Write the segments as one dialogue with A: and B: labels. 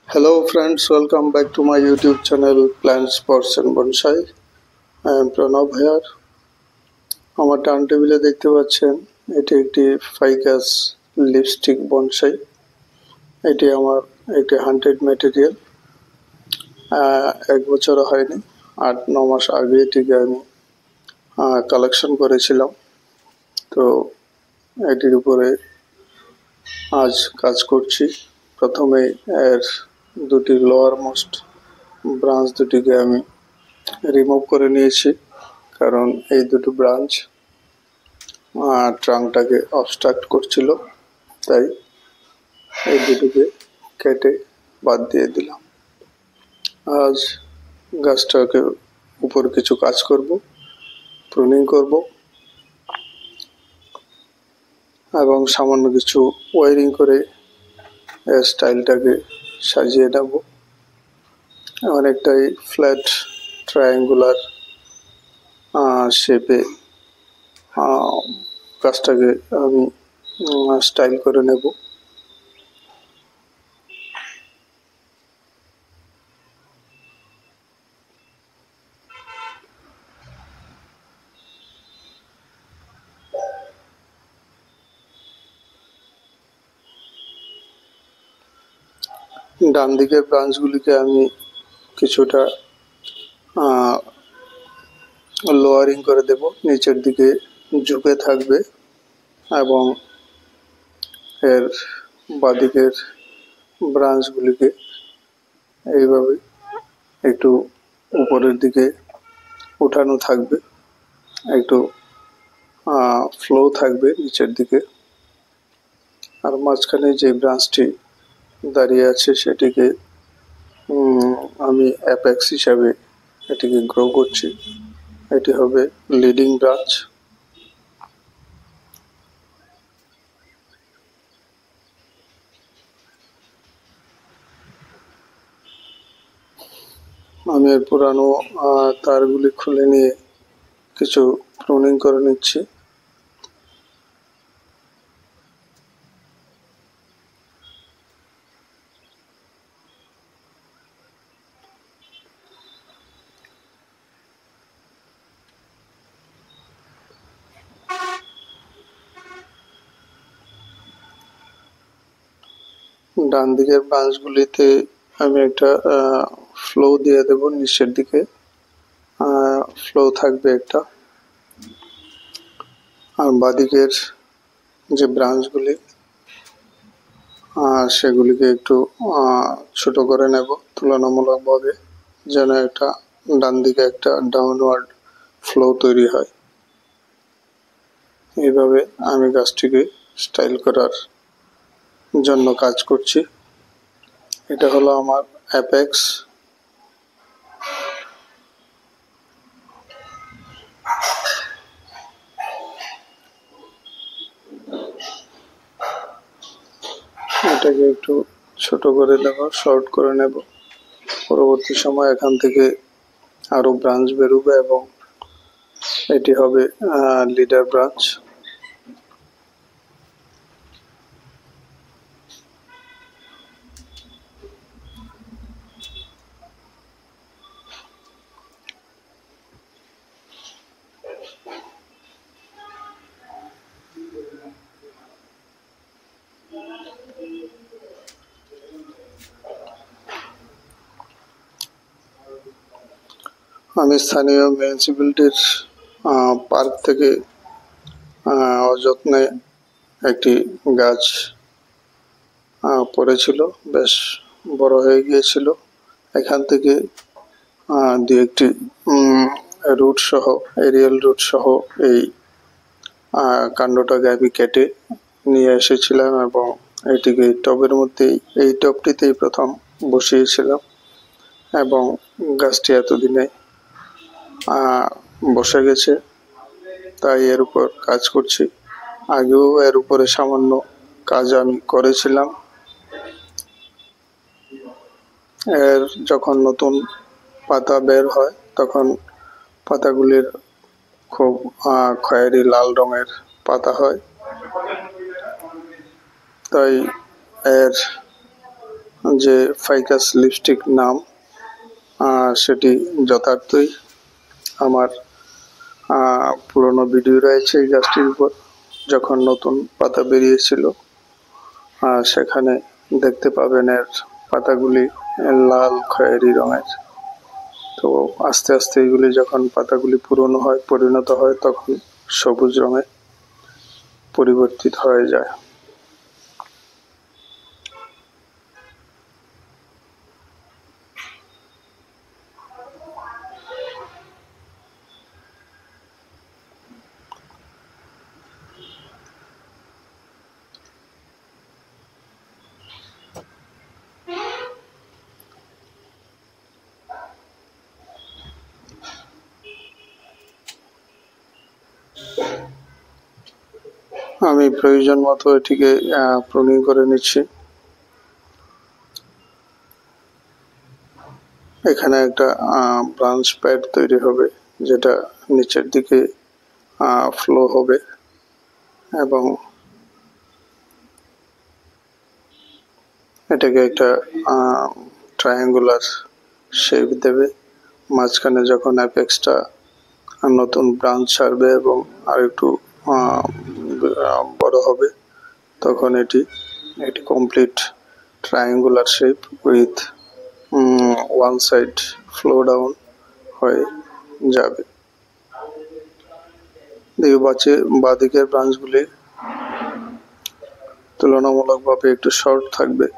A: Hello friends, welcome back to my YouTube channel Plants, Pots and Bonsai. I am Pranav here. আমার turn টেবিলে দেখতে পাচ্ছেন এটি একটি ফাইকাস লিপস্টিক বনসাই। এটি আমার একটি হান্টেড ম্যাটেরিয়াল। 1 বছর হয়নি, 8-9 মাস আগে এটিকে আমি কালেকশন করেছিলাম। তো এটির উপরে আজ কাজ করছি। প্রথমে এর দুটি লোয়ার মোস্ট ব্রাঞ্চ দুটিকে আমি রিমুভ করে নিয়েছি, কারণ এই দুটো ব্রাঞ্চ ট্রাঙ্কটাকে অবস্ট্রাক্ট করছিল, তাই এই দুটোকে কেটে বাদ দিয়ে দিলাম। আজ গাছটাকে উপর কিছু কাজ করব, প্রুনিং করব এবং সামান্য কিছু ওয়ারিং করে এর স্টাইলটাকে সাজিয়ে নেব। অনেকটাই ফ্ল্যাট ট্রায়াঙ্গুলার শেপে গাছটাকে আমি স্টাইল করে নেব। ডান দিকের ব্রাঞ্চগুলিকে আমি কিছুটা লোয়ারিং করে দেব, নিচের দিকে ঝুঁকে থাকবে, এবং এর বাদিকের ব্রাঞ্চগুলিকে এইভাবে একটু উপরের দিকে উঠানো থাকবে, একটু ফ্লো থাকবে নিচের দিকে। আর মাঝখানে যে ব্রাঞ্চটি দাঁড়িয়ে আছে সেটিকে আমি অ্যাপেক্স হিসাবে এটিকে গ্রো করছি। এটি হবে লিডিং ব্রাঞ্চ। আমি এর পুরানো তারগুলি খুলে নিয়ে কিছু প্রুনিং করে নিচ্ছি। ডান দিকের ব্রাঞ্চগুলিতে আমি একটা ফ্লো দিয়ে দেব, নিচের দিকে ফ্লো থাকবে একটা। আর বাদিকের যে ব্রাঞ্চগুলি সেগুলিকে একটু ছোট করে নেব তুলনামূলকভাবে, যেন একটা ডান দিকে একটা ডাউনওয়ার্ড ফ্লো তৈরি হয়। এইভাবে আমি গাছটিকে স্টাইল করার জন্য কাজ করছি। এটা হলো আমার অ্যাপেক্স। এটাকে একটু ছোট করে নেব, শর্ট করে নেব। পরবর্তী সময় এখান থেকে আরো ব্রাঞ্চ বেরোবে এবং এটি হবে লিডার ব্রাঞ্চ। আমি স্থানীয় মিউনিসিপ্যালিটির পার্ক থেকে অযত্নে একটি গাছ পড়েছিল, বেশ বড় হয়ে গিয়েছিল। এখান থেকে দু একটি রুট সহ, এরিয়াল রুট সহ এই কাণ্ডটাকে আমি কেটে নিয়ে এসেছিলাম এবং এটিকে টবের মধ্যেই, এই টবটিতেই প্রথম বসিয়েছিলাম এবং গাছটি এতদিনে বসে গেছে, তাই এর উপর কাজ করছি। আগেও এর উপরে সামান্য কাজ আমি করেছিলাম। এর যখন নতুন পাতা বের হয় তখন পাতাগুলির খুব খয়েরি লাল রঙের পাতা হয়, তাই এর যে ফাইকাস লিপস্টিক নাম সেটি যথার্থই। আমার পুরনো ভিডিও রয়েছে এই গাছটির উপর, যখন নতুন পাতা বেরিয়েছিল। সেখানে দেখতে পাবেন এর পাতাগুলি লাল খয়েরি রঙের। তো আস্তে আস্তে এগুলি যখন পাতাগুলি পুরনো হয়, পরিণত হয়, তখন সবুজ রঙে পরিবর্তিত হয়ে যায়। আমি প্রয়োজন মতো এটিকে প্রুনিং করে নিচ্ছি। এখানে একটা ব্রাঞ্চ প্যাড তৈরি হবে, যেটা নিচের দিকে ফ্লো হবে এবং এটাকে একটা ট্রায়াঙ্গুলার শেপ দেবে। মাঝখানে যখন অ্যাপেক্সটা নতুন ব্রাঞ্চ ছাড়বে এবং আরেকটু বড় হবে, তখন এটি complete triangular shape with one side flow down হয়ে যাবে। বাঁদিকের ব্রাঞ্চগুলি তুলনামূলকভাবে একটু শর্ট থাকবে।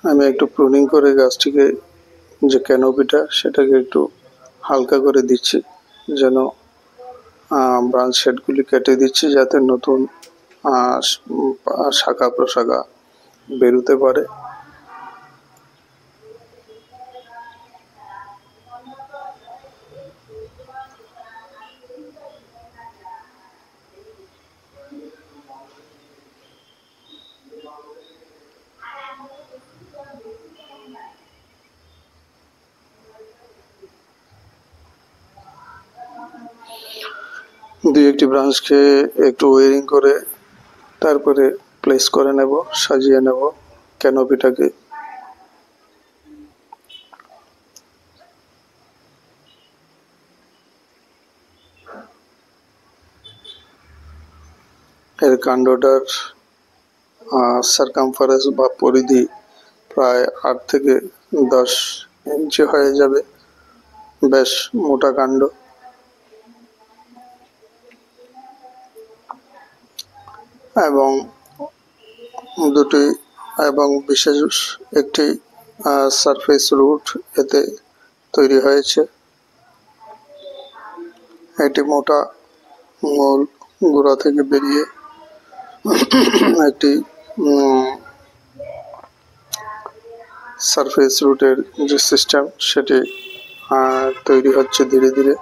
A: আমি একটু প্রুনিং করে গাছটিকে, যে ক্যানোপিটা, সেটাকে একটু হালকা করে দিচ্ছি, যেন ব্রাঞ্চ হেডগুলি কেটে দিচ্ছি, যাতে নতুন শাখা প্রশাখা বেরোতে পারে। দুই একটি ব্রাঞ্চকে একটু ওয়ারিং করে তারপরে প্লেস করে নেব, সাজিয়ে নেব ক্যানোপিটাকে। এর কাণ্ডটার সারকামফারেন্স বা পরিধি প্রায় 8 থেকে 10 ইঞ্চি হয়ে যাবে। বেশ মোটা কাণ্ড। এবং বিশেষ একটি সারফেস রুট এতে তৈরি হয়েছে। এটি মোটা মূল গোড়া থেকে বেরিয়ে একটি সারফেস রুটের যে সিস্টেম, সেটি তৈরি হচ্ছে ধীরে ধীরে।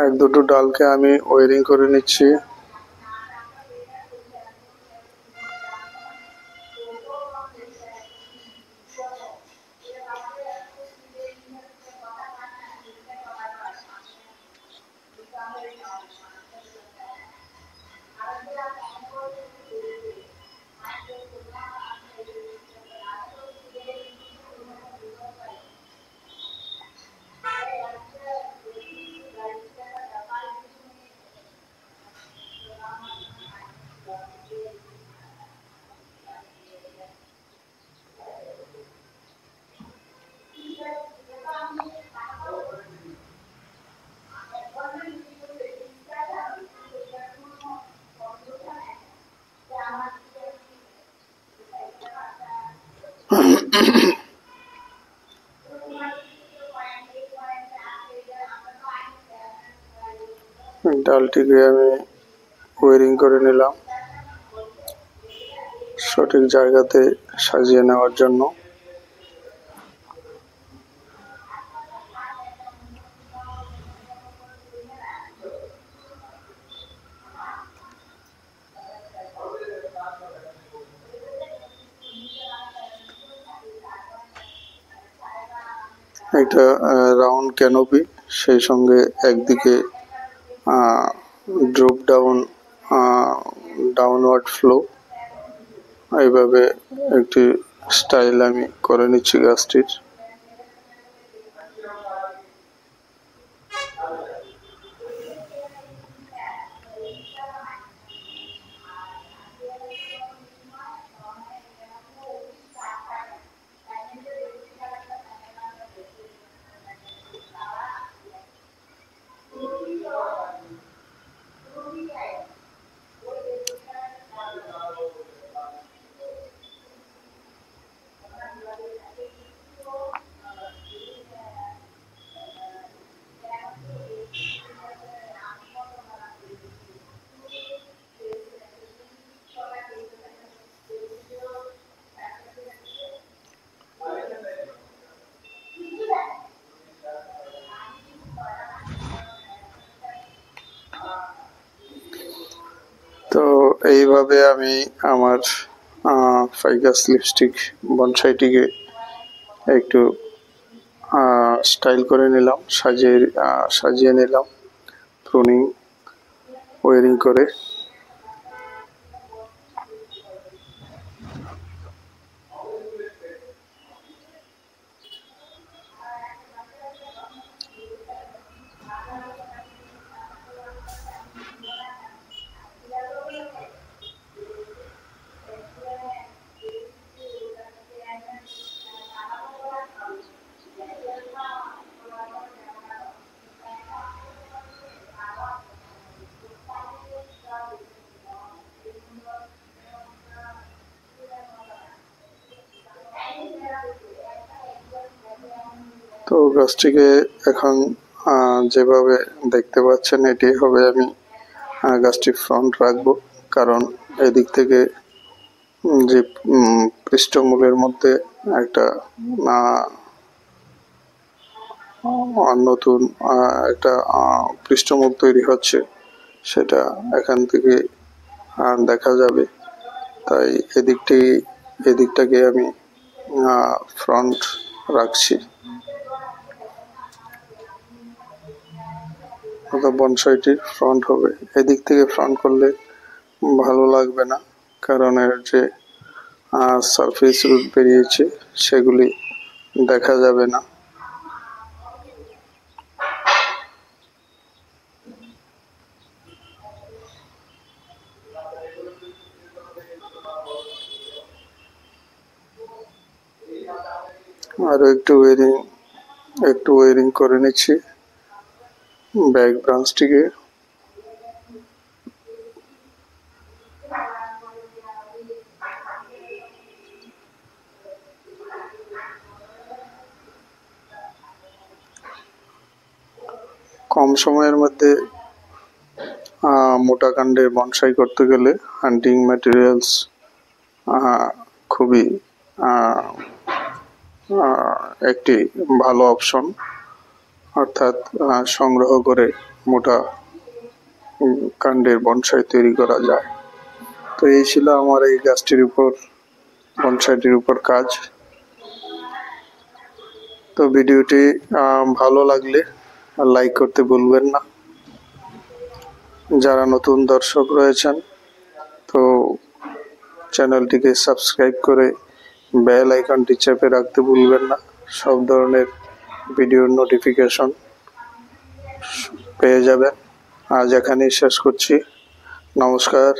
A: এক দুটো ডালকে আমি ওয়ারিং করে নিচ্ছি। ডালটিকে আমি ওয়ারিং করে নিলাম সঠিক জায়গাতে সাজিয়ে নেওয়ার জন্য। একটা রাউন্ড ক্যানোপি, সেই সঙ্গে একদিকে ড্রপ ডাউনওয়ার্ড ফ্লো, এইভাবে একটি স্টাইল আমি করে নিচ্ছি গাছটির। তো এইভাবে আমি আমার ফাইকাস লিপস্টিক বনসাইটিকে একটু স্টাইল করে নিলাম, সাজিয়ে নিলাম প্রুনিং ওয়ারিং করে। তো গাছটিকে এখন যেভাবে দেখতে পাচ্ছেন এটি হবে। আমি গাছটি ফ্রন্ট রাখবো, কারণ এদিক থেকে যে পৃষ্ঠমূলের মধ্যে একটা নতুন একটা পৃষ্ঠমূল তৈরি হচ্ছে, সেটা এখান থেকে দেখা যাবে। তাই এদিকটাকে আমি ফ্রন্ট রাখছি। বনসাইটি ফ্রন্ট হবে, এদিক থেকে ফ্রন্ট করলে ভালো লাগবে না, কারণ এর যে সারফেস রুট বেরিয়েছে সেগুলি দেখা যাবে না। আরো একটু ওয়ারিং করে নিচ্ছি ব্যাক ব্রাঞ্চটিকে। কম সময়ের মধ্যে মোটা কাণ্ডে বনসাই করতে গেলে হান্টিং ম্যাটেরিয়ালস খুবই একটি ভালো অপশন, অর্থাৎ সংগ্রহ করে মোটা কাণ্ডের বনসাই তৈরি করা যায়। তো এই ছিল আমার এই গাছটির উপর, বনসাইটির উপর কাজ। তো ভিডিওটি ভালো লাগলে লাইক করতে ভুলবেন না। যারা নতুন দর্শক রয়েছেন তো চ্যানেলটিকে সাবস্ক্রাইব করে বেল আইকনটি চেপে রাখতে ভুলবেন না, সব ধরনের ভিডিওর নোটিফিকেশন পেয়ে যাবেন। আজ এখানেই শেষ করছি, নমস্কার।